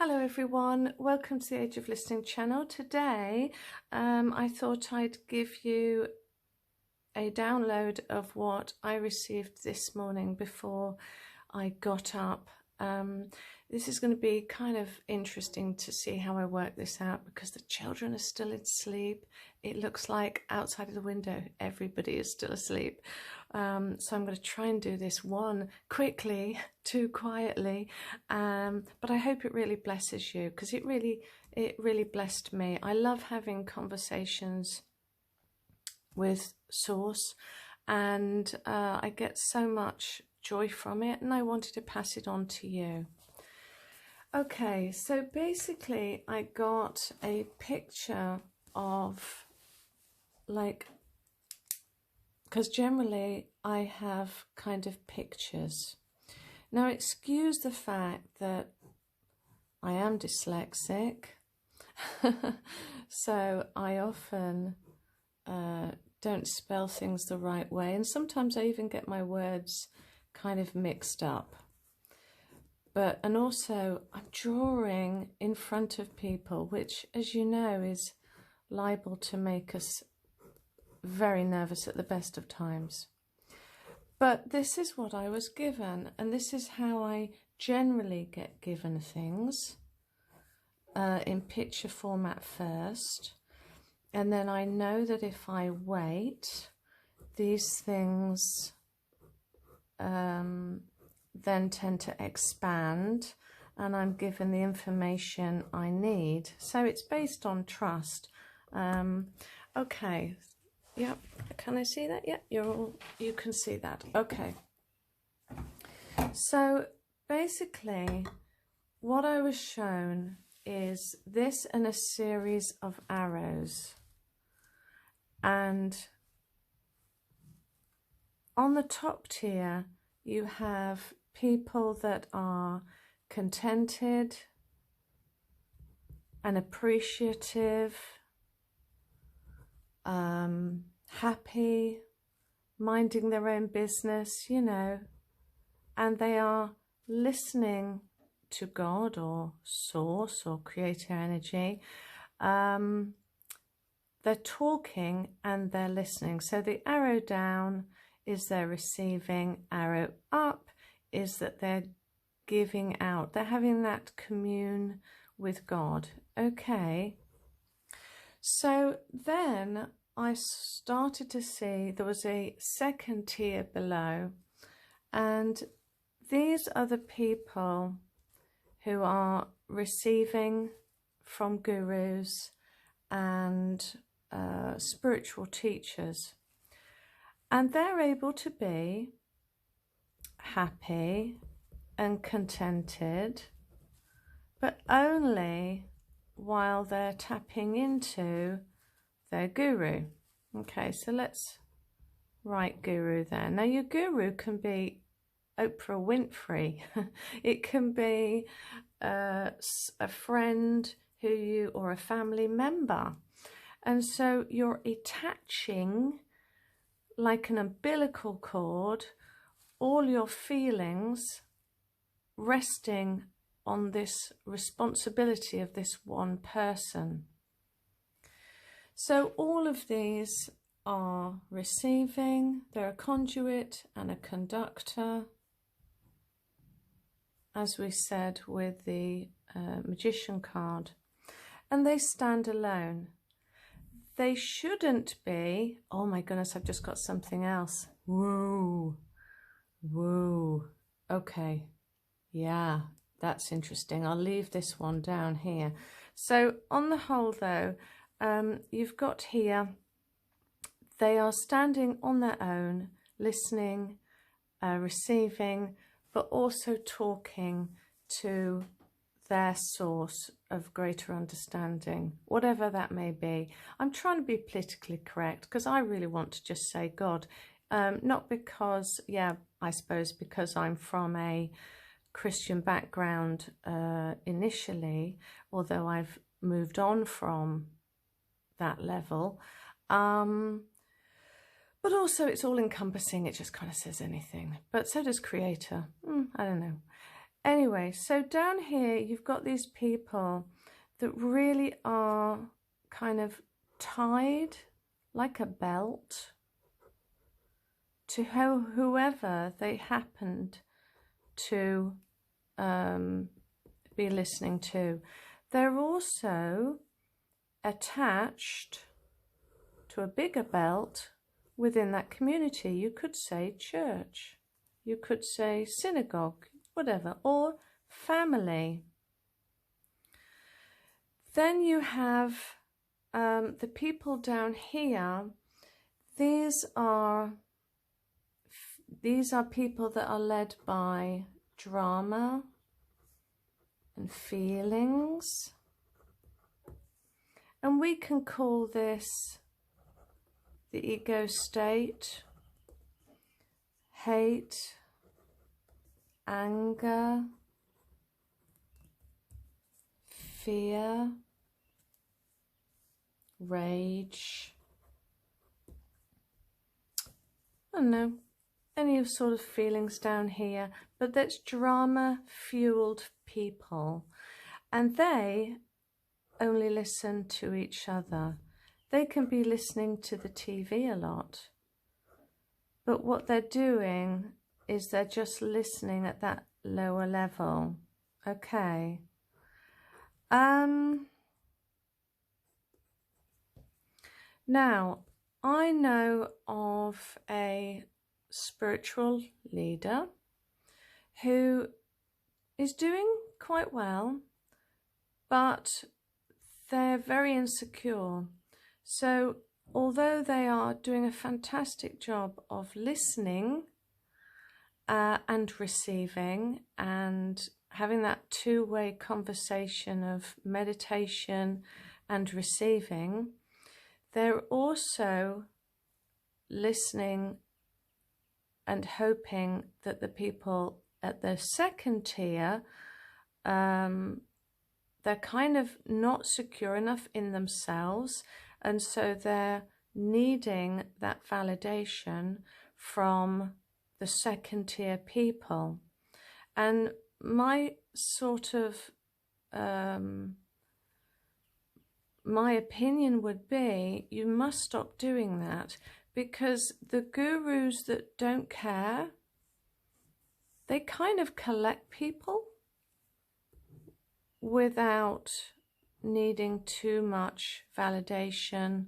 Hello everyone, welcome to the Age of Listening channel. Today I thought I'd give you a download of what I received this morning before I got up. This is going to be kind of interesting to see how I work this out because the children are still asleep. It looks like outside of the window everybody is still asleep. So I'm going to try and do this one quickly, two quietly, but I hope it really blesses you because it really blessed me. I love having conversations with Source and I get so much joy from it, and I wanted to pass it on to you. Okay, so basically I got a picture of, like, because generally I have kind of pictures. Now excuse the fact that I am dyslexic, so I often don't spell things the right way, and sometimes I even get my words kind of mixed up. And also I'm drawing in front of people, which, as you know, is liable to make us very nervous at the best of times. But this is what I was given, and this is how I generally get given things, in picture format first, and then I know that if I wait, these things then tend to expand and I'm given the information I need. So it's based on trust. Okay, yep, can I see that? Yep, you can see that. Okay, so basically what I was shown is this and a series of arrows, and on the top tier you have people that are contented and appreciative, happy, minding their own business, you know, and they are listening to God or Source or Creator Energy. They're talking and they're listening. So the arrow down is they're receiving, arrow up is that they're giving out. They're having that commune with God. Okay. So then I started to see there was a second tier below, and these are the people who are receiving from gurus and spiritual teachers. And they're able to be happy and contented, but only while they're tapping into their guru. Okay, so let's write guru there. Now your guru can be Oprah Winfrey. It can be a friend or a family member. And so you're attaching, like an umbilical cord, all your feelings resting on this responsibility of this one person. So all of these are receiving. They're a conduit and a conductor, as we said with the Magician card, and they stand alone. They shouldn't be, oh my goodness, I've just got something else. Whoa, whoa, okay, yeah, that's interesting. I'll leave this one down here. So on the whole though, you've got here, they are standing on their own, listening, receiving, but also talking to their source of greater understanding, whatever that may be. I'm trying to be politically correct because I really want to just say God, not because, yeah, I suppose because I'm from a Christian background initially, although I've moved on from that level, but also it's all encompassing. It just kind of says anything, but so does Creator. I don't know. Anyway, so down here you've got these people that really are kind of tied like a belt to whoever they happened to be listening to. They're also attached to a bigger belt within that community. You could say church, you could say synagogue, whatever, or family. Then you have the people down here. These are people that are led by drama and feelings. And we can call this the ego state, hate, anger, fear, rage. I don't know, any sort of feelings down here, but that's drama-fueled people. And they only listen to each other. They can be listening to the TV a lot, but what they're doing is they're just listening at that lower level. Okay. Now, I know of a spiritual leader who is doing quite well, but they're very insecure. So although they are doing a fantastic job of listening and receiving and having that two-way conversation of meditation and receiving, they're also listening and hoping that the people at the second tier, they're kind of not secure enough in themselves, and so they're needing that validation from the second tier people. And my sort of my opinion would be, you must stop doing that, because the gurus that don't care, they kind of collect people without needing too much validation,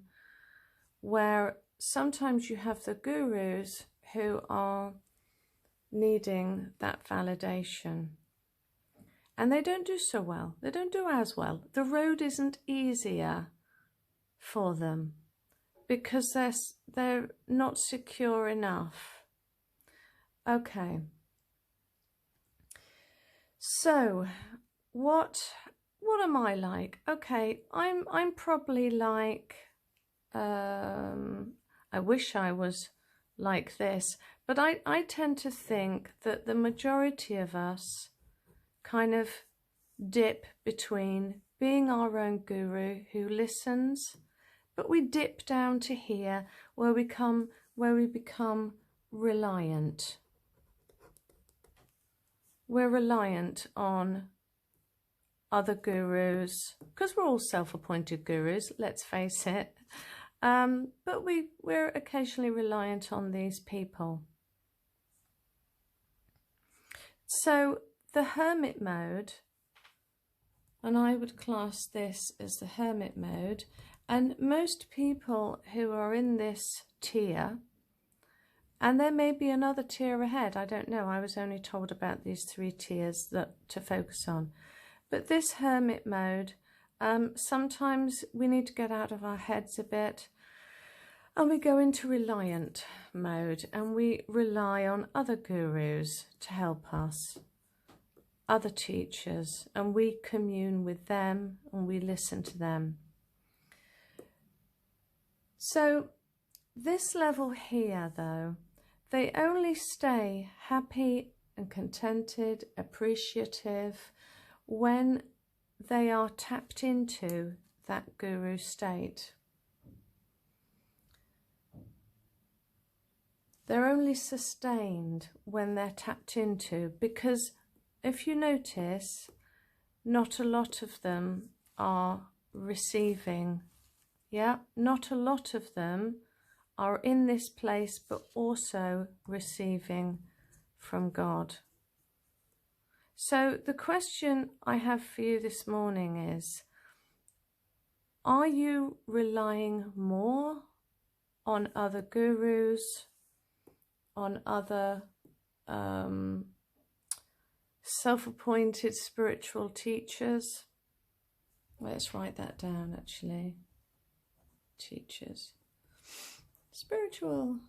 where sometimes you have the gurus who are needing that validation. And they don't do so well. They don't do as well. The road isn't easier for them because they're not secure enough. Okay. So what am I like? Okay, I'm probably like I wish I was like this, but I tend to think that the majority of us kind of dip between being our own guru who listens, but we dip down to here where we become reliant. We're reliant on other gurus, because we're all self-appointed gurus, let's face it, but we're occasionally reliant on these people. So the hermit mode, and I would class this as the hermit mode, and most people who are in this tier, and there may be another tier ahead, I don't know, I was only told about these 3 tiers to focus on, but this hermit mode, sometimes we need to get out of our heads a bit, and we go into reliant mode, and we rely on other gurus to help us, other teachers, and we commune with them and we listen to them. So this level here, though, they only stay happy and contented, appreciative, when they are tapped into that guru state. They're only sustained when they're tapped into, because if you notice, not a lot of them are receiving. Yeah, not a lot of them are in this place, but also receiving from God. So the question I have for you this morning is, are you relying more on other gurus, on other self-appointed spiritual teachers? Let's write that down, actually. Teachers. Spiritual.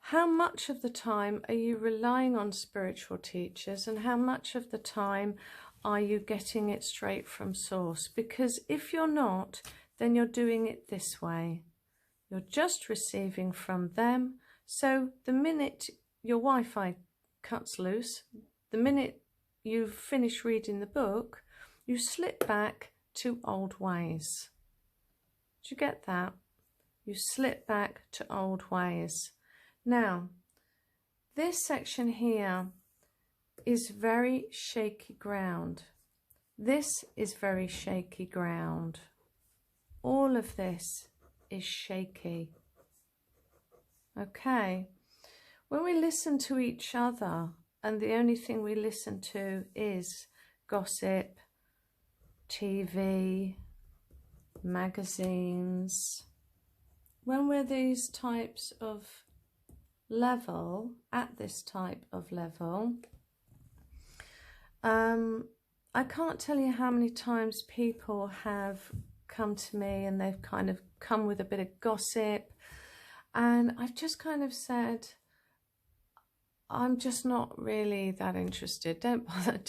How much of the time are you relying on spiritual teachers, and how much of the time are you getting it straight from source? Because if you're not, then you're doing it this way. You're just receiving from them. So the minute your Wi-Fi cuts loose, the minute you finish reading the book, you slip back to old ways. Do you get that? You slip back to old ways. Now, this section here is very shaky ground. This is very shaky ground. All of this is shaky. Okay. When we listen to each other, and the only thing we listen to is gossip, TV, magazines, when we're these types of level, at this type of level, I can't tell you how many times people have come to me and they've kind of come with a bit of gossip, and I've just kind of said, I'm just not really that interested. Don't bother.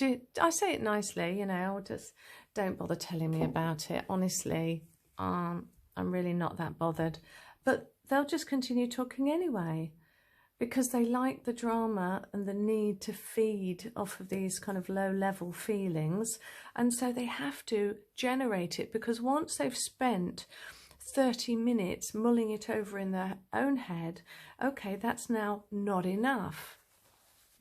I say it nicely, you know, just don't bother telling me about it. Honestly, I'm really not that bothered. But they'll just continue talking anyway, because they like the drama and the need to feed off of these kind of low-level feelings. And so they have to generate it, because once they've spent 30 minutes mulling it over in their own head, okay, that's now not enough.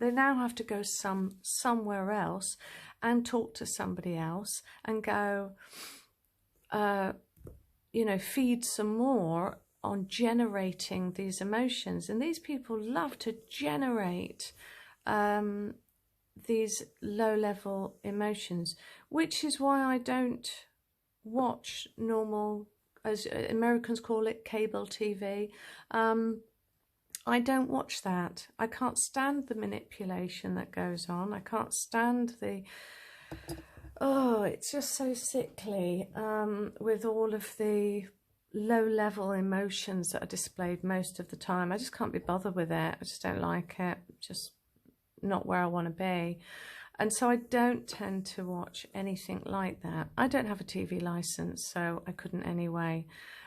They now have to go somewhere else and talk to somebody else and go, you know, feed some more on generating these emotions. And these people love to generate these low-level emotions, which is why I don't watch normal, as Americans call it, cable TV. I don't watch that. I can't stand the manipulation that goes on. I can't stand the... Oh, it's just so sickly with all of the low-level emotions that are displayed most of the time. I just can't be bothered with it. I just don't like it. Just not where I want to be. And so I don't tend to watch anything like that. I don't have a TV license, so I couldn't anyway.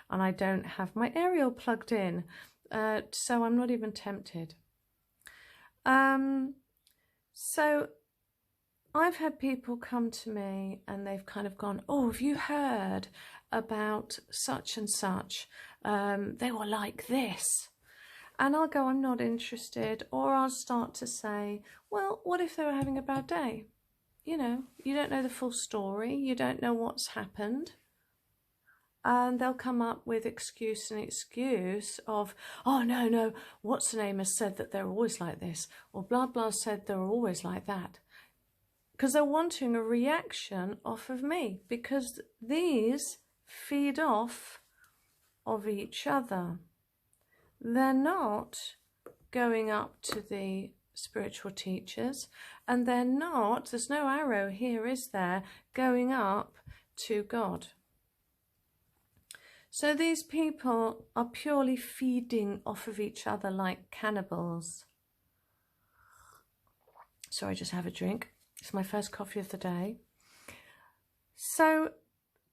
And I don't have my aerial plugged in. So I'm not even tempted. So I've had people come to me and they've kind of gone, oh, have you heard about such and such? They were like this. And I'll go, I'm not interested. Or I'll start to say, well, what if they were having a bad day? You know, you don't know the full story. You don't know what's happened. And they'll come up with excuse of, oh, no, what's the name has said that they're always like this, or blah, blah said they're always like that. Because they're wanting a reaction off of me, because these feed off of each other. They're not going up to the spiritual teachers, and they're not, there's no arrow here, is there, going up to God. So these people are purely feeding off of each other like cannibals. Sorry, just have a drink. It's my first coffee of the day. So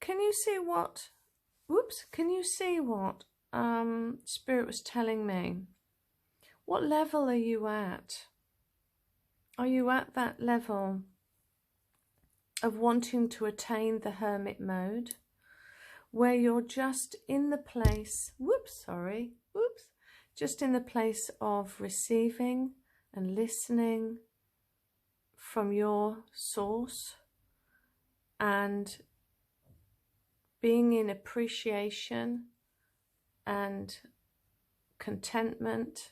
can you see what, Spirit was telling me? What level are you at? Are you at that level of wanting to attain the hermit mode, where you're just in the place, just in the place of receiving and listening from your source and being in appreciation and contentment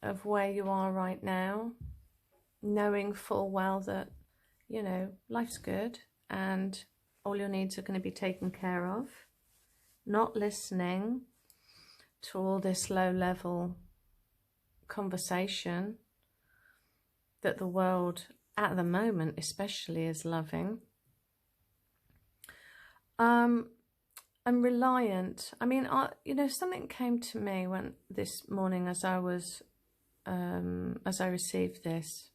of where you are right now, knowing full well that, you know, life's good and all your needs are going to be taken care of, not listening to all this low-level conversation that the world at the moment especially is loving. I'm reliant. I mean, you know, something came to me when this morning as I received this.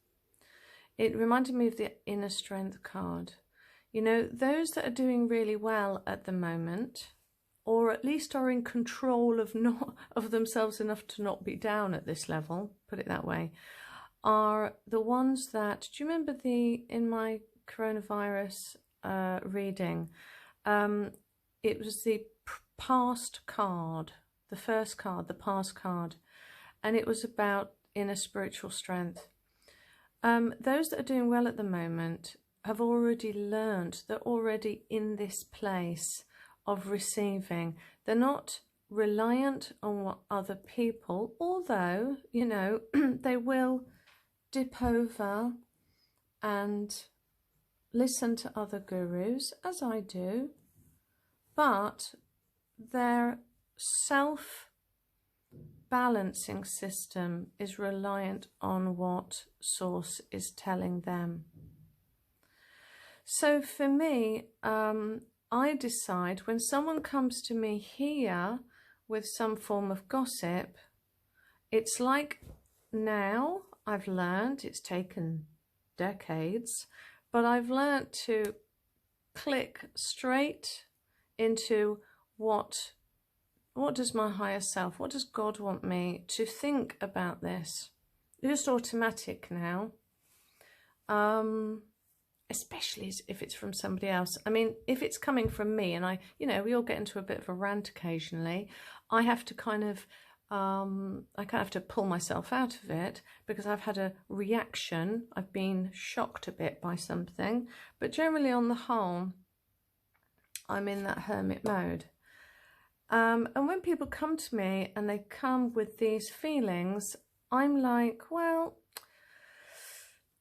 It reminded me of the inner strength card. You know, those that are doing really well at the moment, or at least are in control of themselves enough to not be down at this level, put it that way, are the ones that, do you remember in my coronavirus reading, it was the past card, the first card, the past card, and it was about inner spiritual strength. Those that are doing well at the moment have already learned, they're already in this place of receiving. They're not reliant on what other people, although, you know, they will dip over and listen to other gurus, as I do, but their self-balancing system is reliant on what source is telling them. So for me, I decide when someone comes to me here with some form of gossip, it's like now I've learned, it's taken decades, but I've learned to click straight into what does my higher self, what does God want me to think about this? It's just automatic now. Especially if it's from somebody else. I mean, if it's coming from me, and you know, we all get into a bit of a rant occasionally, I have to kind of, have to pull myself out of it because I've had a reaction. I've been shocked a bit by something, but generally on the whole, I'm in that hermit mode. And when people come to me and they come with these feelings, I'm like, well,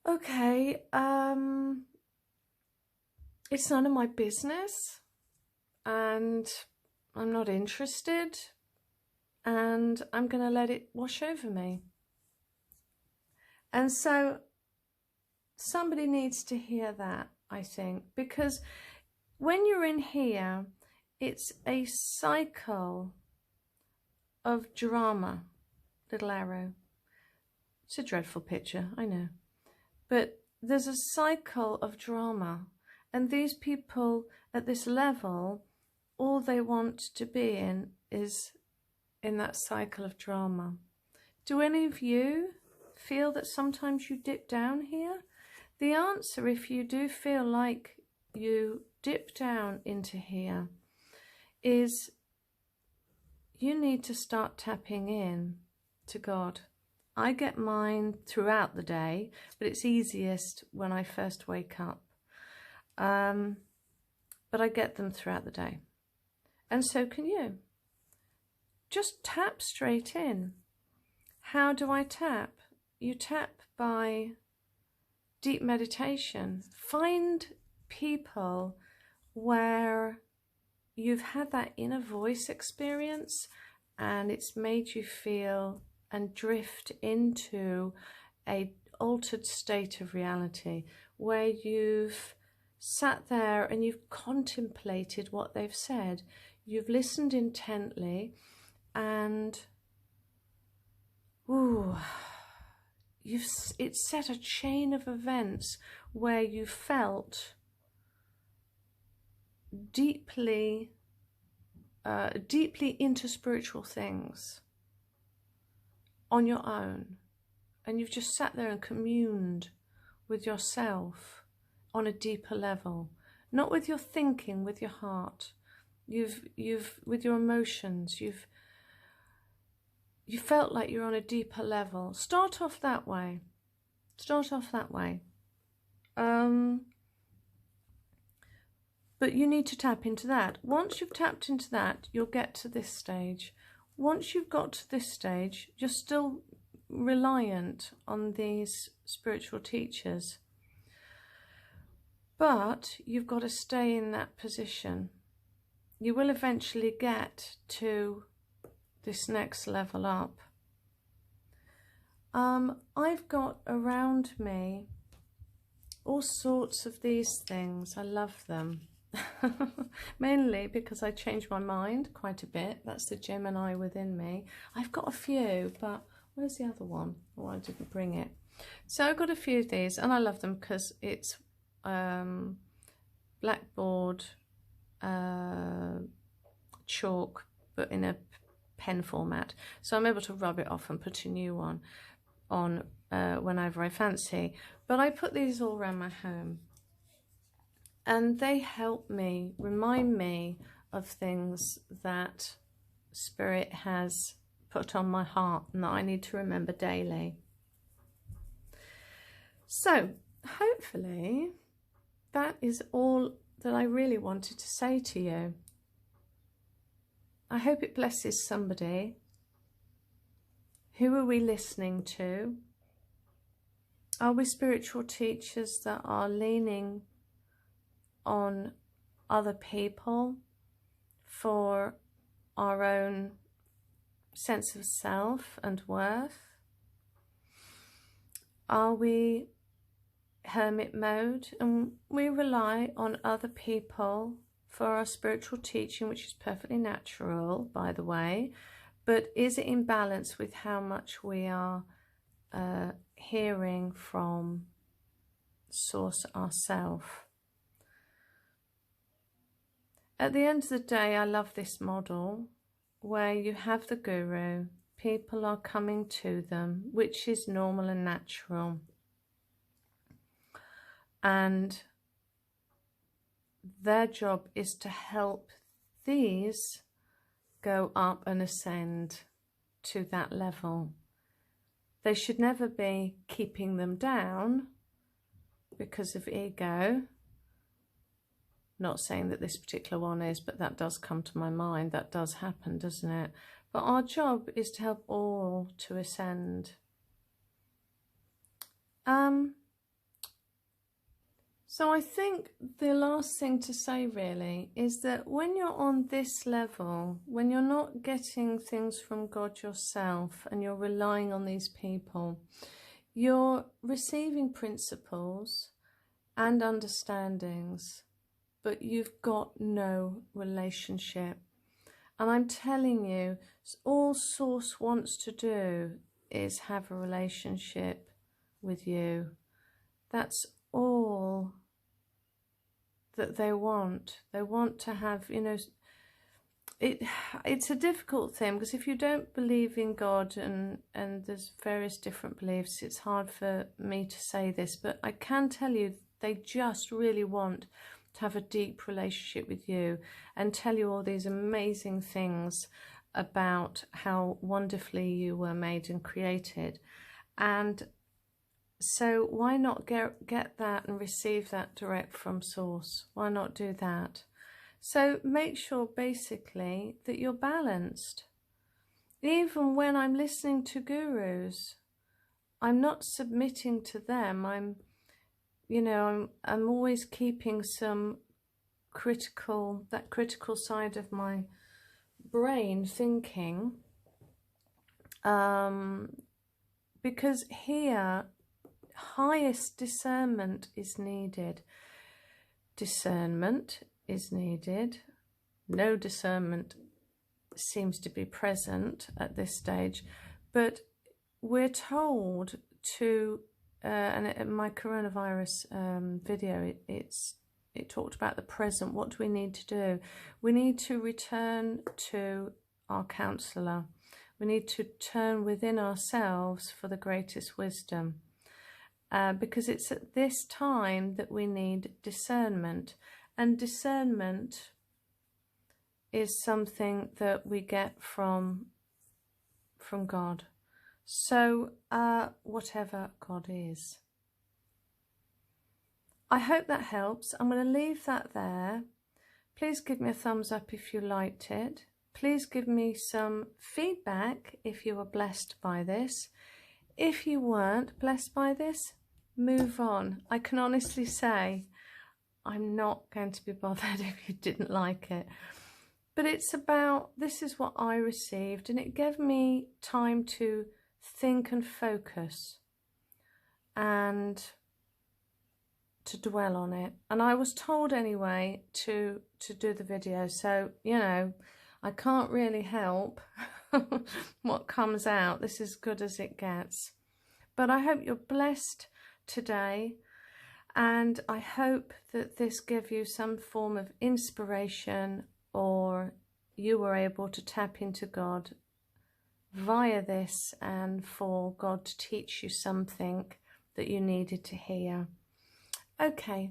okay, it's none of my business and I'm not interested and I'm going to let it wash over me. And so somebody needs to hear that, I think, because when you're in here, it's a cycle of drama. Little arrow. It's a dreadful picture, I know. But there's a cycle of drama. And these people at this level, all they want to be in is in that cycle of drama. Do any of you feel that sometimes you dip down here? The answer, if you do feel like you dip down into here, is you need to start tapping in to God. I get mine throughout the day, but it's easiest when I first wake up. But I get them throughout the day. And so can you. Just tap straight in. How do I tap? You tap by deep meditation. Find people where you've had that inner voice experience and it's made you feel and drift into an altered state of reality where you've sat there and you've contemplated what they've said. You've listened intently and it's set a chain of events where you felt deeply into spiritual things on your own, and you've just sat there and communed with yourself on a deeper level, not with your thinking, with your heart. You've with your emotions, you felt like you're on a deeper level. Start off that way. Start off that way. But you need to tap into that. Once you've tapped into that, you'll get to this stage. Once you've got to this stage, you're still reliant on these spiritual teachers. But you've got to stay in that position. You will eventually get to this next level up. I've got around me all sorts of these things. I love them. Mainly because I change my mind quite a bit. That's the Gemini within me. I've got a few, but where's the other one? Oh, I didn't bring it. So I've got a few of these, and I love them because it's blackboard chalk, but in a pen format. So I'm able to rub it off and put a new one on whenever I fancy. But I put these all around my home. And they help me, remind me of things that Spirit has put on my heart and that I need to remember daily. So, hopefully, that is all that I really wanted to say to you. I hope it blesses somebody. Who are we listening to? Are we spiritual teachers that are leaning on other people for our own sense of self and worth? Are we hermit mode and we rely on other people for our spiritual teaching, which is perfectly natural, by the way, but is it in balance with how much we are hearing from Source ourselves? At the end of the day, I love this model where you have the guru, people are coming to them, which is normal and natural. And their job is to help these go up and ascend to that level. They should never be keeping them down because of ego. Not saying that this particular one is, but that does come to my mind. That does happen, doesn't it? But our job is to help all to ascend. So I think the last thing to say really is that when you're on this level, when you're not getting things from God yourself and you're relying on these people, you're receiving principles and understandings, but you've got no relationship. And I'm telling you, all Source wants to do is have a relationship with you. That's all that they want. They want to have, you know, it's a difficult thing because if you don't believe in God and there's various different beliefs, it's hard for me to say this, but I can tell you they just really want to have a deep relationship with you and tell you all these amazing things about how wonderfully you were made and created. And so why not get that and receive that direct from Source? Why not do that? So make sure basically that you're balanced. Even when I'm listening to gurus, I'm not submitting to them. I'm always keeping some that critical side of my brain thinking, because here highest discernment is needed. Discernment is needed. No discernment seems to be present at this stage, but we're told to and in my coronavirus video, it talked about the present. What do we need to do? We need to return to our counsellor. We need to turn within ourselves for the greatest wisdom, because it's at this time that we need discernment. And discernment is something that we get from from God. So whatever God is. I hope that helps. I'm going to leave that there. Please give me a thumbs up if you liked it. Please give me some feedback if you were blessed by this. If you weren't blessed by this, move on. I can honestly say I'm not going to be bothered if you didn't like it. But it's about, this is what I received, and it gave me time to think and focus and to dwell on it. And I was told anyway to do the video, so you know, I can't really help what comes out. This is as good as it gets. But I hope you're blessed today, and I hope that this gave you some form of inspiration, or you were able to tap into God via this, and for God to teach you something that you needed to hear. Okay,